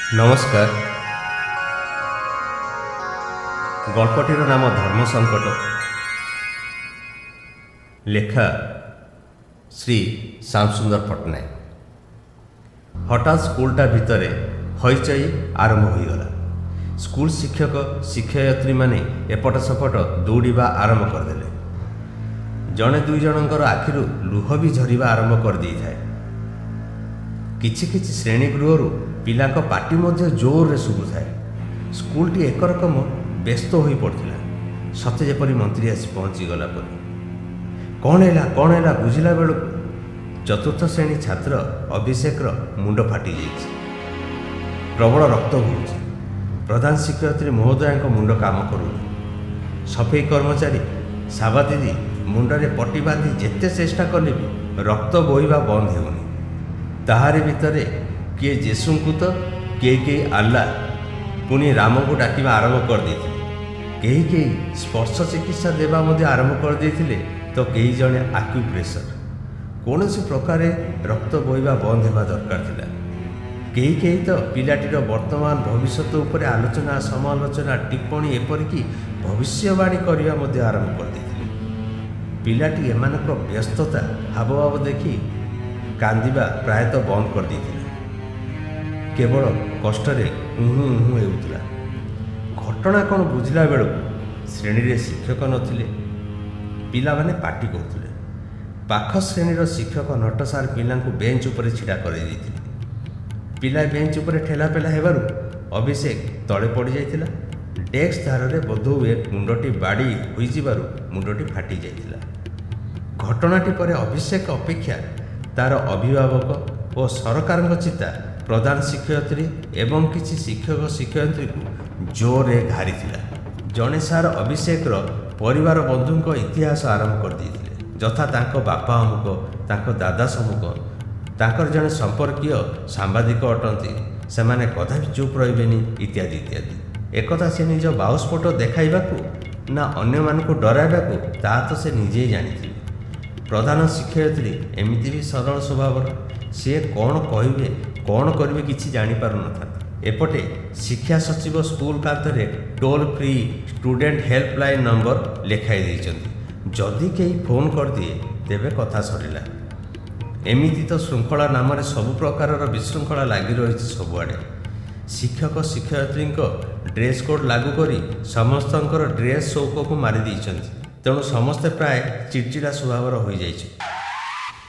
ନମସ୍କାର। ଗଳ୍ପଟିର ନାମ ଧର୍ମ ସଙ୍କଟ। ଲେଖା ଶ୍ରୀ ଶ୍ୟାମସୁନ୍ଦର ପଟ୍ଟନାୟକ। ହଠାତ୍ ସ୍କୁଲଟା ଭିତରେ ହଇଚଇ ଆରମ୍ଭ ହୋଇଗଲା। ସ୍କୁଲ ଶିକ୍ଷକ ଶିକ୍ଷୟିତ୍ରୀମାନେ ଏପଟ ସେପଟ ଦୌଡ଼ିବା ଆରମ୍ଭ କରିଦେଲେ। ଜଣେ ଦୁଇ ଜଣଙ୍କର ଆଖିରୁ ଲୁହ ବି ଝରିବା ଆରମ୍ଭ କରିଦେଇଥାଏ। କିଛି କିଛି ଶ୍ରେଣୀଗୃହରୁ ପିଲାଙ୍କ ପାଟି ମଧ୍ୟ ଜୋରରେ ଶୁଭୁଥାଏ। ସ୍କୁଲଟି ଏକରକମ ବ୍ୟସ୍ତ ହୋଇପଡ଼ିଥିଲା, ସତେ ଯେପରି ମନ୍ତ୍ରୀ ଆସି ପହଞ୍ଚିଗଲା ପରି। କ'ଣ ହେଲା ବୁଝିଲା ବେଳକୁ ଚତୁର୍ଥ ଶ୍ରେଣୀ ଛାତ୍ର ଅଭିଷେକର ମୁଣ୍ଡ ଫାଟିଯାଇଛି। ପ୍ରବଳ ରକ୍ତ ବୋହୁଛି। ପ୍ରଧାନ ଶିକ୍ଷୟିତ୍ରୀ ମହୋଦୟାଙ୍କ ମୁଣ୍ଡ କାମ କରୁନି। ସଫେଇ କର୍ମଚାରୀ ସାବା ଦିଦି ମୁଣ୍ଡରେ ପଟି ବାନ୍ଧି ଯେତେ ଚେଷ୍ଟା କଲେ ବି ରକ୍ତ ବୋହିବା ବନ୍ଦ ହେଉନି। ତାହାରି ଭିତରେ କିଏ ଯୀଶୁଙ୍କୁ ତ କେହି ଆଲ୍ଲା, ପୁଣି ରାମକୁ ଡାକିବା ଆରମ୍ଭ କରିଦେଇଥିଲେ। କେହି ସ୍ପର୍ଶ ଚିକିତ୍ସା ଦେବା ମଧ୍ୟ ଆରମ୍ଭ କରିଦେଇଥିଲେ, ତ କେହି ଜଣେ ଆକ୍ୟୁପ୍ରେସର। କୌଣସି ପ୍ରକାରେ ରକ୍ତ ବୋହିବା ବନ୍ଦ ହେବା ଦରକାର ଥିଲା। କେହି ତ ପିଲାଟିର ବର୍ତ୍ତମାନ ଭବିଷ୍ୟତ ଉପରେ ଆଲୋଚନା, ସମାଲୋଚନା, ଟିପ୍ପଣୀ, ଏପରିକି ଭବିଷ୍ୟବାଣୀ କରିବା ମଧ୍ୟ ଆରମ୍ଭ କରିଦେଇଥିଲେ। ପିଲାଟି ଏମାନଙ୍କ ବ୍ୟସ୍ତତା ହାବଭାବ ଦେଖି କାନ୍ଦିବା ପ୍ରାୟତଃ ବନ୍ଦ କରିଦେଇଥିଲା। କେବଳ କଷ୍ଟରେ ଉହୁଁ ହେଉଥିଲା। ଘଟଣା କ'ଣ ବୁଝିଲା ବେଳକୁ ଶ୍ରେଣୀରେ ଶିକ୍ଷକ ନଥିଲେ। ପିଲାମାନେ ପାଟି କରୁଥିଲେ। ପାଖ ଶ୍ରେଣୀର ଶିକ୍ଷକ ନଟ ସାର୍ ପିଲାଙ୍କୁ ବେଞ୍ଚ ଉପରେ ଛିଡ଼ା କରାଇଦେଇଥିଲେ। ପିଲା ବେଞ୍ଚ ଉପରେ ଠେଲାପେଲା ହେବାରୁ ଅଭିଷେକ ତଳେ ପଡ଼ିଯାଇଥିଲା। ଡେସ୍କ ଧାରରେ ବୋଧହୁଏ ମୁଣ୍ଡଟି ବାଡ଼ି ହୋଇଯିବାରୁ ମୁଣ୍ଡଟି ଫାଟିଯାଇଥିଲା। ଘଟଣାଟି ପରେ ଅଭିଷେକ ଅପେକ୍ଷା ତା'ର ଅଭିଭାବକ ଓ ସରକାରଙ୍କ ଚିତା ପ୍ରଧାନ ଶିକ୍ଷୟିତ୍ରୀ ଏବଂ କିଛି ଶିକ୍ଷକ ଶିକ୍ଷୟିତ୍ରୀଙ୍କୁ ଜୋରରେ ଘାରିଥିଲା। ଜଣେ ସାର୍ ଅଭିଷେକର ପରିବାର ବନ୍ଧୁଙ୍କ ଇତିହାସ ଆରମ୍ଭ କରିଦେଇଥିଲେ, ଯଥା ତାଙ୍କ ବାପା ଅମୁକ, ତାଙ୍କ ଦାଦା ସମୁକ, ତାଙ୍କର ଜଣେ ସମ୍ପର୍କୀୟ ସାମ୍ବାଦିକ ଅଟନ୍ତି, ସେମାନେ କଦାପି ଚୁପ୍ ରହିବେନି, ଇତ୍ୟାଦି ଇତ୍ୟାଦି। ଏକଥା ସେ ନିଜ ବାଉସ୍ଫୋଟ ଦେଖାଇବାକୁ ନା ଅନ୍ୟମାନଙ୍କୁ ଡରାଇବାକୁ, ତାହା ତ ସେ ନିଜେ ଜାଣିଥିଲେ। ପ୍ରଧାନ ଶିକ୍ଷୟିତ୍ରୀ ଏମିତି ବି ସରଳ ସ୍ୱଭାବର। ସିଏ କ'ଣ କହିବେ କ'ଣ କରିବେ କିଛି ଜାଣିପାରୁନଥାନ୍ତି। ଏପଟେ ଶିକ୍ଷା ସଚିବ ସ୍କୁଲ କାନ୍ଥରେ toll free student helpline number ଲେଖାଇ ଦେଇଛନ୍ତି। ଯଦି କେହି ଫୋନ୍ କରିଦିଏ ତେବେ କଥା ସରିଲା। ଏମିତି ତ ଶୃଙ୍ଖଳା ନାମରେ ସବୁ ପ୍ରକାରର ବିଶୃଙ୍ଖଳା ଲାଗି ରହିଛି ସବୁଆଡ଼େ। ଶିକ୍ଷକ ଶିକ୍ଷୟିତ୍ରୀଙ୍କ ଡ୍ରେସ୍ କୋଡ଼୍ ଲାଗୁ କରି ସମସ୍ତଙ୍କର ଡ୍ରେସ୍ ସଉକକୁ ମାରି ଦେଇଛନ୍ତି। ତେଣୁ ସମସ୍ତେ ପ୍ରାୟ ଚିଡ଼ଚିଡ଼ା ସ୍ୱଭାବର ହୋଇଯାଇଛି।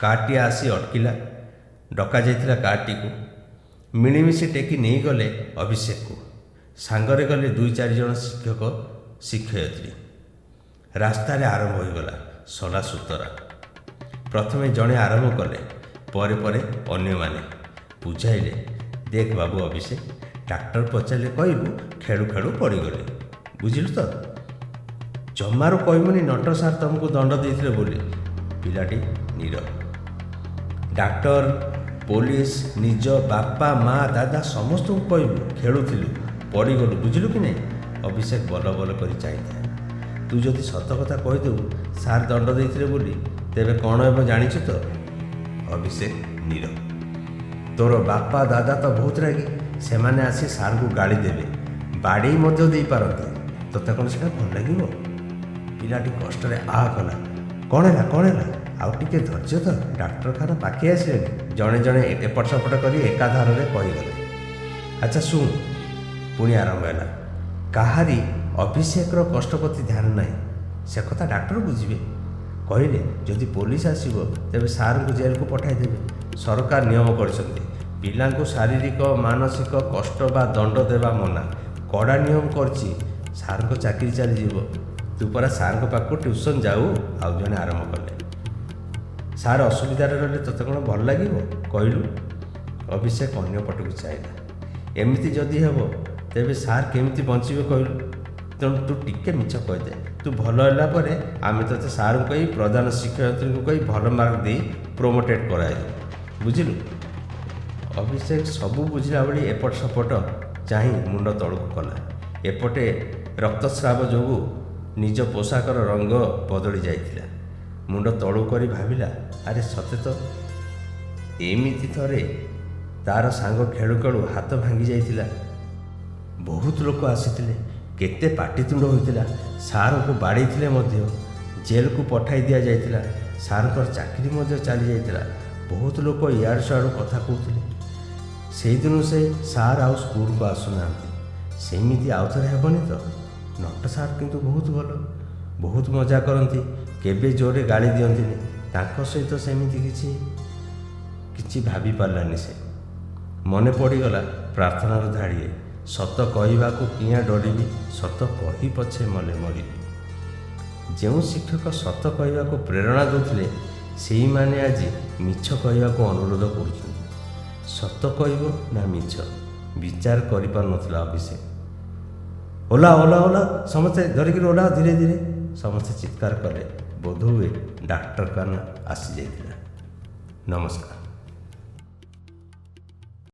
କାର୍ଟିଏ ଆସି ଅଟକିଲା। ଡକାଯାଇଥିଲା କାର୍ଟିକୁ। ମିଳିମିଶି ଟେକି ନେଇଗଲେ ଅଭିଷେକକୁ। ସାଙ୍ଗରେ ଗଲେ 2-4 ଜଣ ଶିକ୍ଷକ ଶିକ୍ଷୟିତ୍ରୀ। ରାସ୍ତାରେ ଆରମ୍ଭ ହୋଇଗଲା ସଲାସୁତରା। ପ୍ରଥମେ ଜଣେ ଆରମ୍ଭ କଲେ, ପରେ ଅନ୍ୟମାନେ ବୁଝାଇଲେ। ଦେଖ ବାବୁ ଅଭିଷେକ, ଡାକ୍ତର ପଚାରିଲେ କହିବୁ ଖେଳୁ ଖେଳୁ ପଡ଼ିଗଲେ, ବୁଝିଲୁ ତ? ଜମାରୁ କହିବୁନି ନଟ ସାର୍ ତମକୁ ଦଣ୍ଡ ଦେଇଥିଲେ ବୋଲି। ପିଲାଟି ନୀରବ। ଡାକ୍ତର, ପୋଲିସ, ନିଜ ବାପା ମା ଦାଦା ସମସ୍ତଙ୍କୁ କହିବୁ ଖେଳୁଥିଲୁ, ପଡ଼ିଗଲୁ, ବୁଝିଲୁ କି ନାହିଁ? ଅଭିଷେକ ବଲ କରି ଚାହିଁଥାଏ। ତୁ ଯଦି ସତ କଥା କହିଦେବୁ ସାର୍ ଦଣ୍ଡ ଦେଇଥିଲେ ବୋଲି, ତେବେ କ'ଣ ହେବ ଜାଣିଛୁ ତ? ଅଭିଷେକ ନୀରବ। ତୋର ବାପା ଦାଦା ତ ବହୁତ ରାଗି। ସେମାନେ ଆସି ସାର୍ଙ୍କୁ ଗାଳି ଦେବେ, ବାଡ଼େଇ ମଧ୍ୟ ଦେଇପାରନ୍ତି। ତୋତେ କ'ଣ ସେଟା ଭଲ ଲାଗିବ? ପିଲାଟି କଷ୍ଟରେ ଆହା କଲା। କ'ଣ ହେଲା? ଆଉ ଟିକେ ଧୈର୍ଯ୍ୟ ଧର, ଡାକ୍ତରଖାନା ପାଖେଇ ଆସିଲେଣି। ଜଣେ ଏପଟ ସେପଟ କରି ଏକାଧାରରେ କହିଗଲେ। ଆଚ୍ଛା ଶୁଣ, ପୁଣି ଆରମ୍ଭ ହେଲା। କାହାରି ଅଭିଷେକର କଷ୍ଟ ପ୍ରତି ଧ୍ୟାନ ନାହିଁ। ସେ କଥା ଡାକ୍ତର ବୁଝିବେ। କହିଲେ ଯଦି ପୋଲିସ ଆସିବ ତେବେ ସାର୍ଙ୍କୁ ଜେଲକୁ ପଠାଇଦେବେ। ସରକାର ନିୟମ କରିଛନ୍ତି, ପିଲାଙ୍କୁ ଶାରୀରିକ ମାନସିକ କଷ୍ଟ ବା ଦଣ୍ଡ ଦେବା ମନା। କଡ଼ା ନିୟମ କରିଛି। ସାର୍ଙ୍କ ଚାକିରି ଚାଲିଯିବ। ତୁ ପରା ସାର୍ଙ୍କ ପାଖକୁ ଟ୍ୟୁସନ୍ ଯାଉ। ଆଉ ଜଣେ ଆରମ୍ଭ କଲେ। ସାର୍ ଅସୁବିଧାରେ ରହିଲେ ତୋତେ କ'ଣ ଭଲ ଲାଗିବ କହିଲୁ? ଅଭିଷେକ ଅନ୍ୟ ପଟକୁ ଚାହିଁଲା। ଏମିତି ଯଦି ହେବ ତେବେ ସାର୍ କେମିତି ବଞ୍ଚିବେ କହିଲୁ? ତେଣୁ ତୁ ଟିକେ ମିଛ କହିଦେ। ତୁ ଭଲ ହେଲା ପରେ ଆମେ ତୋତେ ସାର୍ଙ୍କୁ କହି, ପ୍ରଧାନ ଶିକ୍ଷୟିତ୍ରୀଙ୍କୁ କହି ଭଲ ମାର୍କ ଦେଇ ପ୍ରୋମୋଟେଡ଼ କରାଇଦେବୁ, ବୁଝିଲୁ? ଅଭିଷେକ ସବୁ ବୁଝିଲା ଭଳି ଏପଟ ସେପଟ ଚାହିଁ ମୁଣ୍ଡ ତଳକୁ କଲା। ଏପଟେ ରକ୍ତସ୍ରାବ ଯୋଗୁଁ ନିଜ ପୋଷାକର ରଙ୍ଗ ବଦଳି ଯାଇଥିଲା। ମୁଣ୍ଡ ତଳୁ କରି ଭାବିଲା, ଆରେ ସତେ ତ ଏମିତି ଥରେ ତାର ସାଙ୍ଗ ଖେଳୁ ଖେଳୁ ହାତ ଭାଙ୍ଗି ଯାଇଥିଲା। ବହୁତ ଲୋକ ଆସିଥିଲେ, କେତେ ପାଟିତୁଣ୍ଡ ହୋଇଥିଲା। ସାର୍ଙ୍କୁ ବାଡ଼େଇଥିଲେ ମଧ୍ୟ। ଜେଲକୁ ପଠାଇ ଦିଆଯାଇଥିଲା। ସାର୍ଙ୍କର ଚାକିରି ମଧ୍ୟ ଚାଲିଯାଇଥିଲା। ବହୁତ ଲୋକ ଇଆଡ଼ୁ ସିଆଡ଼ୁ କଥା କହୁଥିଲେ। ସେଇଦିନୁ ସେ ସାର୍ ଆଉ ସ୍କୁଲକୁ ଆସୁନାହାନ୍ତି। ସେମିତି ଆଉଥରେ ହେବନି ତ? ନଟ ସାର୍ କିନ୍ତୁ ବହୁତ ଭଲ, ବହୁତ ମଜା କରନ୍ତି, କେବେ ଜୋରରେ ଗାଳି ଦିଅନ୍ତିନି। ତାଙ୍କ ସହିତ ସେମିତି କିଛି ଭାବି ପାରିଲାନି ସେ। ମନେ ପଡ଼ିଗଲା ପ୍ରାର୍ଥନାର ଧାଡ଼ିଏ, ସତ କହିବାକୁ କିଆଁ ଡରିବି, ସତ କହି ପଛେ ମଲେ ମରିବି। ଯେଉଁ ଶିକ୍ଷକ ସତ କହିବାକୁ ପ୍ରେରଣା ଦେଉଥିଲେ, ସେଇମାନେ ଆଜି ମିଛ କହିବାକୁ ଅନୁରୋଧ କରୁଛନ୍ତି। ସତ କହିବ ନା ମିଛ, ବିଚାର କରିପାରୁନଥିଲା ଅଭିଷେକ। ଓଲା ଓଲା ଓଲା, ସମସ୍ତେ ଧରିକିରି ଓଲା, ଧୀରେ ଧୀରେ, ସମସ୍ତେ ଚିତ୍କାର କଲେ। ବୋଧହୁଏ ଡାକ୍ତରଖାନା ଆସିଯାଇଥିଲା। ନମସ୍କାର।